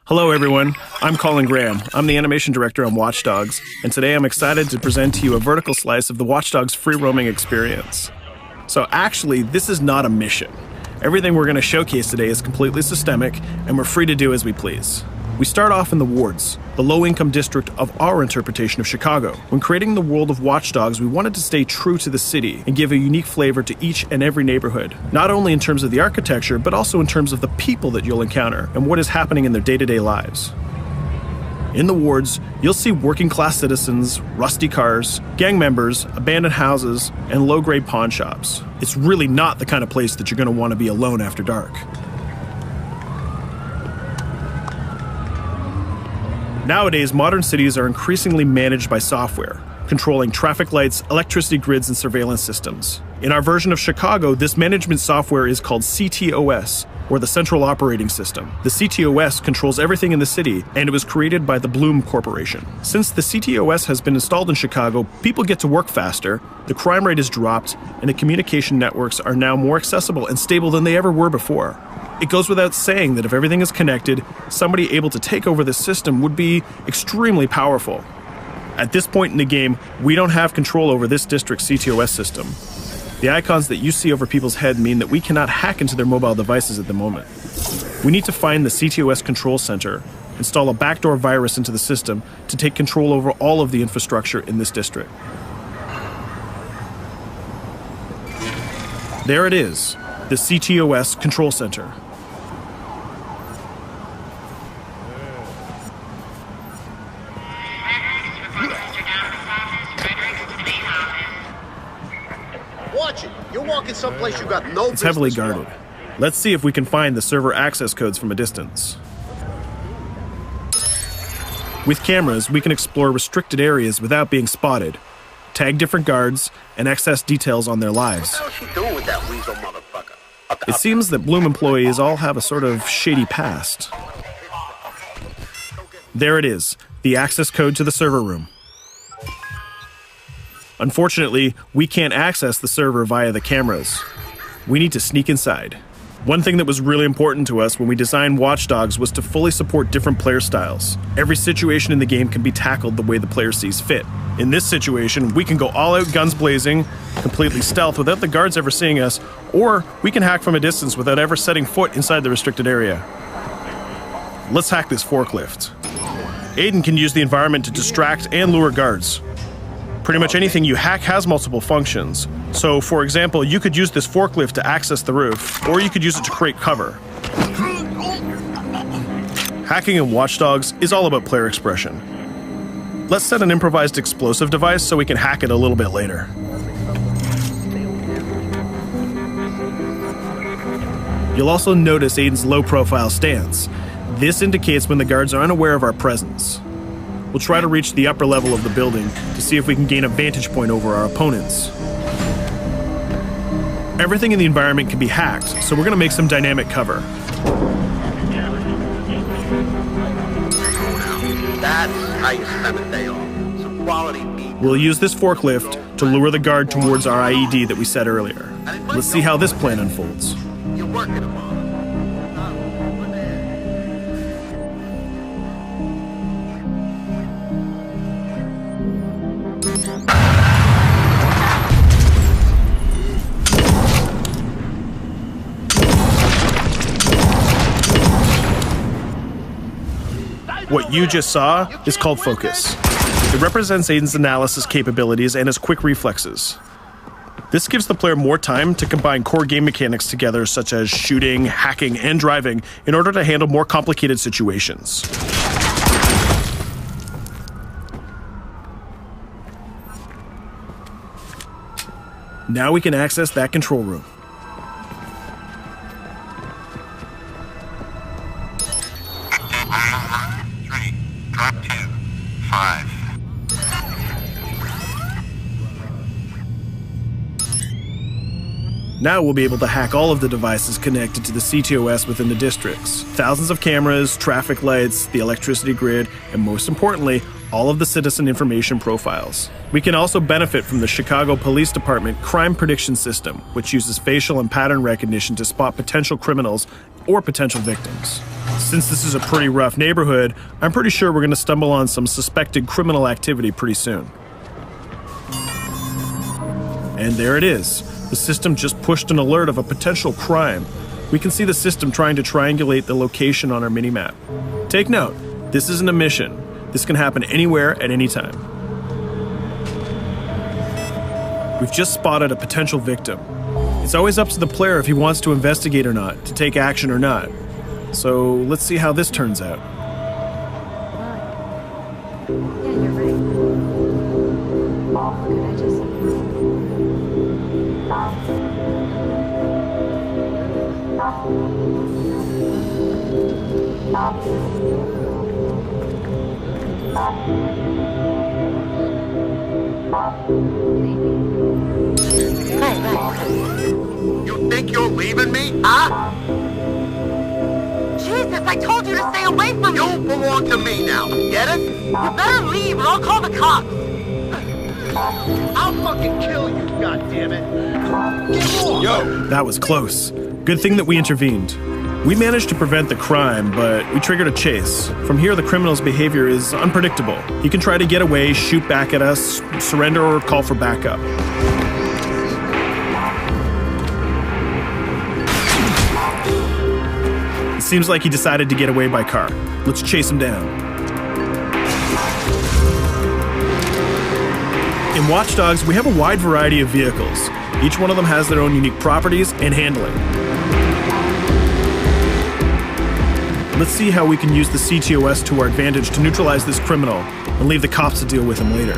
Hello everyone, I'm Colin Graham. I'm the animation director on Watch Dogs, and today I'm excited to present to you a vertical slice of the Watch Dogs free roaming experience. So actually, this is not a mission. Everything we're going to showcase today is completely systemic, and we're free to do as we please. We start off in the wards, the low-income district of our interpretation of Chicago. When creating the world of Watch Dogs, we wanted to stay true to the city and give a unique flavor to each and every neighborhood, not only in terms of the architecture, but also in terms of the people that you'll encounter and what is happening in their day-to-day lives. In the wards, you'll see working-class citizens, rusty cars, gang members, abandoned houses, and low-grade pawn shops. It's really not the kind of place that you're going to want to be alone after dark. Nowadays, modern cities are increasingly managed by software, controlling traffic lights, electricity grids, and surveillance systems. In our version of Chicago, this management software is called CTOS, or the Central Operating System. The CTOS controls everything in the city, and it was created by the Bloom Corporation. Since the CTOS has been installed in Chicago, people get to work faster, the crime rate has dropped, and the communication networks are now more accessible and stable than they ever were before. It goes without saying that if everything is connected, somebody able to take over this system would be extremely powerful. At this point in the game, we don't have control over this district's CTOS system. The icons that you see over people's head mean that we cannot hack into their mobile devices at the moment. We need to find the CTOS control center, install a backdoor virus into the system to take control over all of the infrastructure in this district. There it is, the CTOS control center. Watch it. You're walking someplace you got no business. It's heavily guarded. Let's see if we can find the server access codes from a distance. With cameras, we can explore restricted areas without being spotted, tag different guards, and access details on their lives. What the hell is she doing with that weasel motherfucker? It seems that Bloom employees all have a sort of shady past. There it is, the access code to the server room. Unfortunately, we can't access the server via the cameras. We need to sneak inside. One thing that was really important to us when we designed Watch Dogs was to fully support different player styles. Every situation in the game can be tackled the way the player sees fit. In this situation, we can go all out guns blazing, completely stealth without the guards ever seeing us, or we can hack from a distance without ever setting foot inside the restricted area. Let's hack this forklift. Aiden can use the environment to distract and lure guards. Pretty much anything you hack has multiple functions. So, for example, you could use this forklift to access the roof, or you could use it to create cover. Hacking in Watch Dogs is all about player expression. Let's set an improvised explosive device so we can hack it a little bit later. You'll also notice Aiden's low-profile stance. This indicates when the guards are unaware of our presence. We'll try to reach the upper level of the building to see if we can gain a vantage point over our opponents. Everything in the environment can be hacked, so we're going to make some dynamic cover. That's how you spend a day off. Some quality meat. We'll use this forklift to lure the guard towards our IED that we set earlier. Let's see how this plan unfolds. You're working them on. What you just saw is called focus. It represents Aiden's analysis capabilities and his quick reflexes. This gives the player more time to combine core game mechanics together, such as shooting, hacking, and driving, in order to handle more complicated situations. Now we can access that control room. Drop 2, 5. Now we'll be able to hack all of the devices connected to the CTOS within the districts. Thousands of cameras, traffic lights, the electricity grid, and most importantly, all of the citizen information profiles. We can also benefit from the Chicago Police Department Crime Prediction System, which uses facial and pattern recognition to spot potential criminals or potential victims. Since this is a pretty rough neighborhood, I'm pretty sure we're going to stumble on some suspected criminal activity pretty soon. And there it is. The system just pushed an alert of a potential crime. We can see the system trying to triangulate the location on our minimap. Take note, this isn't a mission. This can happen anywhere at any time. We've just spotted a potential victim. It's always up to the player if he wants to investigate or not, to take action or not. So let's see how this turns out. Yeah, you're right. Could I just... You think you're leaving me? Huh? Jesus, I told you to stay away from me! You belong to me now. Get it? You better leave or I'll call the cops! I'll fucking kill you, goddammit. Get off! Yo, that was close. Good thing that we intervened. We managed to prevent the crime, but we triggered a chase. From here, the criminal's behavior is unpredictable. He can try to get away, shoot back at us, surrender, or call for backup. It seems like he decided to get away by car. Let's chase him down. In Watch Dogs, we have a wide variety of vehicles. Each one of them has their own unique properties and handling. Let's see how we can use the CTOS to our advantage to neutralize this criminal and leave the cops to deal with him later.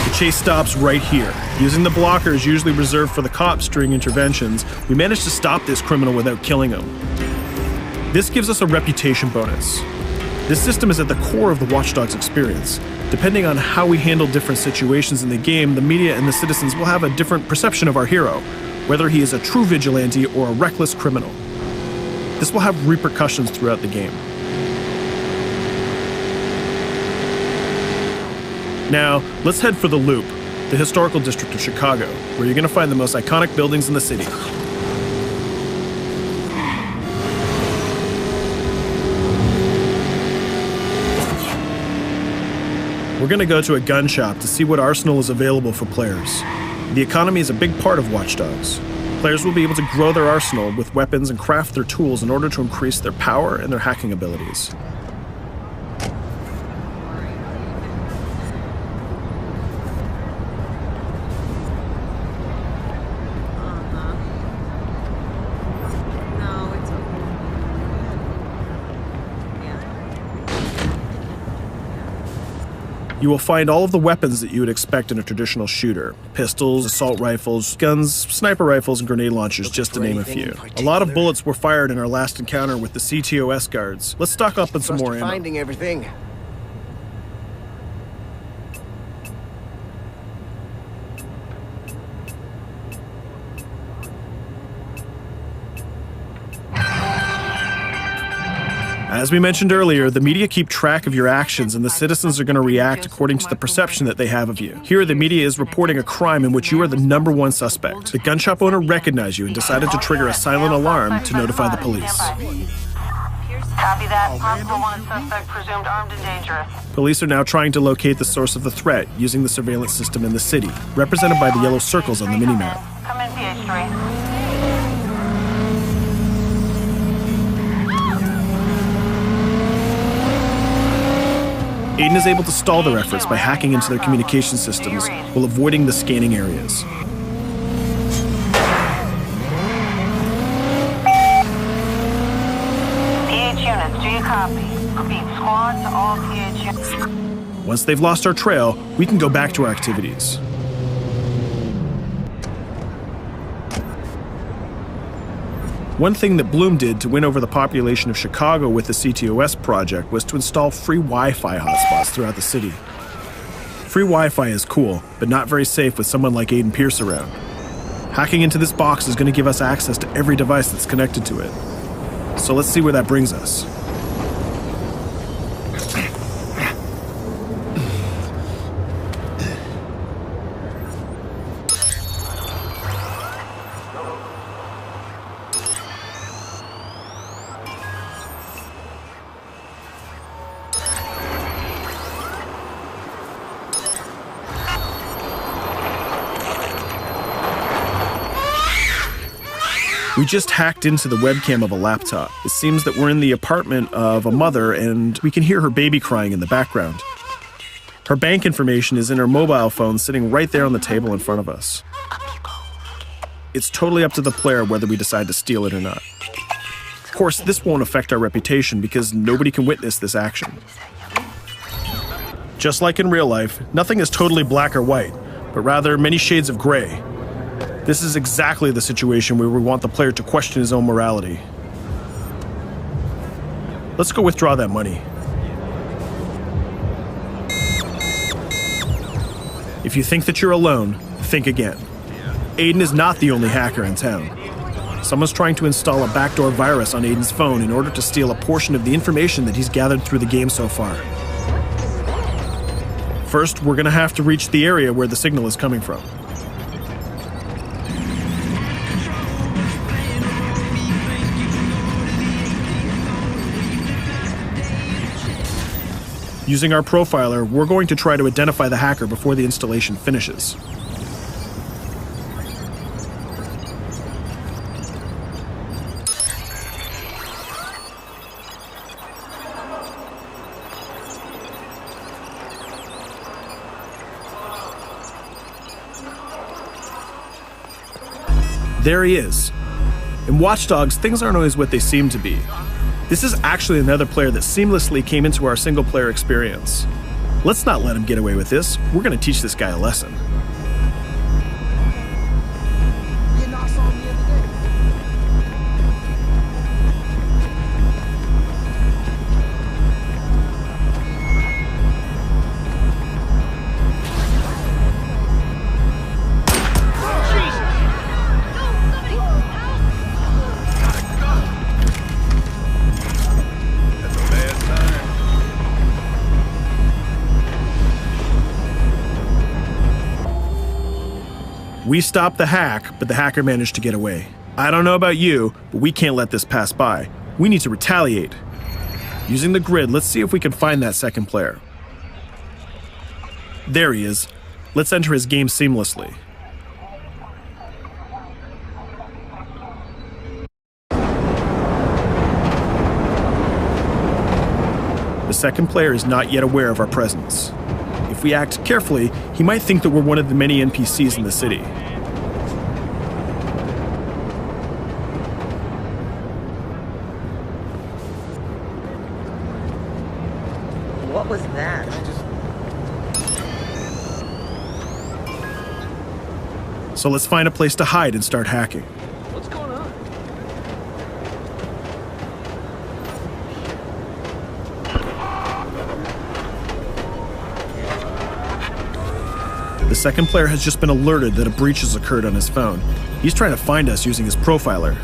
The chase stops right here. Using the blockers usually reserved for the cops during interventions, we managed to stop this criminal without killing him. This gives us a reputation bonus. This system is at the core of the Watch Dogs experience. Depending on how we handle different situations in the game, the media and the citizens will have a different perception of our hero, whether he is a true vigilante or a reckless criminal. This will have repercussions throughout the game. Now, let's head for the Loop, the historical district of Chicago, where you're going to find the most iconic buildings in the city. We're going to go to a gun shop to see what arsenal is available for players. The economy is a big part of Watch Dogs. Players will be able to grow their arsenal with weapons and craft their tools in order to increase their power and their hacking abilities. You will find all of the weapons that you would expect in a traditional shooter. Pistols, assault rifles, guns, sniper rifles, and grenade launchers, just to name a few. A lot of bullets were fired in our last encounter with the CTOS guards. Let's stock up on some more ammo. Finding everything. As we mentioned earlier, the media keep track of your actions and the citizens are going to react according to the perception that they have of you. Here, the media is reporting a crime in which you are the #1 suspect. The gun shop owner recognized you and decided to trigger a silent alarm to notify the police. Copy that. Possible one suspect presumed armed and dangerous. Police are now trying to locate the source of the threat using the surveillance system in the city, represented by the yellow circles on the minimap. Come in, PH3. Aiden is able to stall their efforts by hacking into their communication systems while avoiding the scanning areas. PH units, do you copy? Repeat, squad to all PH units. Once they've lost our trail, we can go back to our activities. One thing that Bloom did to win over the population of Chicago with the CTOS project was to install free Wi-Fi hotspots throughout the city. Free Wi-Fi is cool, but not very safe with someone like Aiden Pierce around. Hacking into this box is going to give us access to every device that's connected to it. So let's see where that brings us. We just hacked into the webcam of a laptop. It seems that we're in the apartment of a mother and we can hear her baby crying in the background. Her bank information is in her mobile phone sitting right there on the table in front of us. It's totally up to the player whether we decide to steal it or not. Of course, this won't affect our reputation because nobody can witness this action. Just like in real life, nothing is totally black or white, but rather many shades of gray. This is exactly the situation where we want the player to question his own morality. Let's go withdraw that money. If you think that you're alone, think again. Aiden is not the only hacker in town. Someone's trying to install a backdoor virus on Aiden's phone in order to steal a portion of the information that he's gathered through the game so far. First, we're gonna have to reach the area where the signal is coming from. Using our profiler, we're going to try to identify the hacker before the installation finishes. There he is. In Watch Dogs, things aren't always what they seem to be. This is actually another player that seamlessly came into our single-player experience. Let's not let him get away with this. We're going to teach this guy a lesson. We stopped the hack, but the hacker managed to get away. I don't know about you, but we can't let this pass by. We need to retaliate. Using the grid, let's see if we can find that second player. There he is. Let's enter his game seamlessly. The second player is not yet aware of our presence. If we act carefully, he might think that we're one of the many NPCs in the city. What was that? So let's find a place to hide and start hacking. What's going on? The second player has just been alerted that a breach has occurred on his phone. He's trying to find us using his profiler.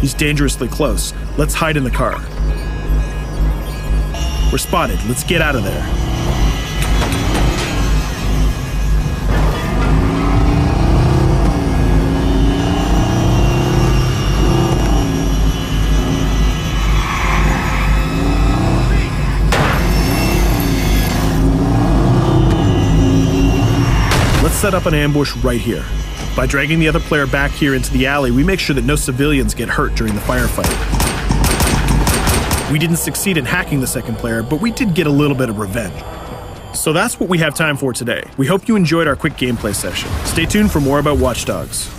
He's dangerously close. Let's hide in the car. We're spotted. Let's get out of there. Let's set up an ambush right here. By dragging the other player back here into the alley, we make sure that no civilians get hurt during the firefight. We didn't succeed in hacking the second player, but we did get a little bit of revenge. So that's what we have time for today. We hope you enjoyed our quick gameplay session. Stay tuned for more about Watch Dogs.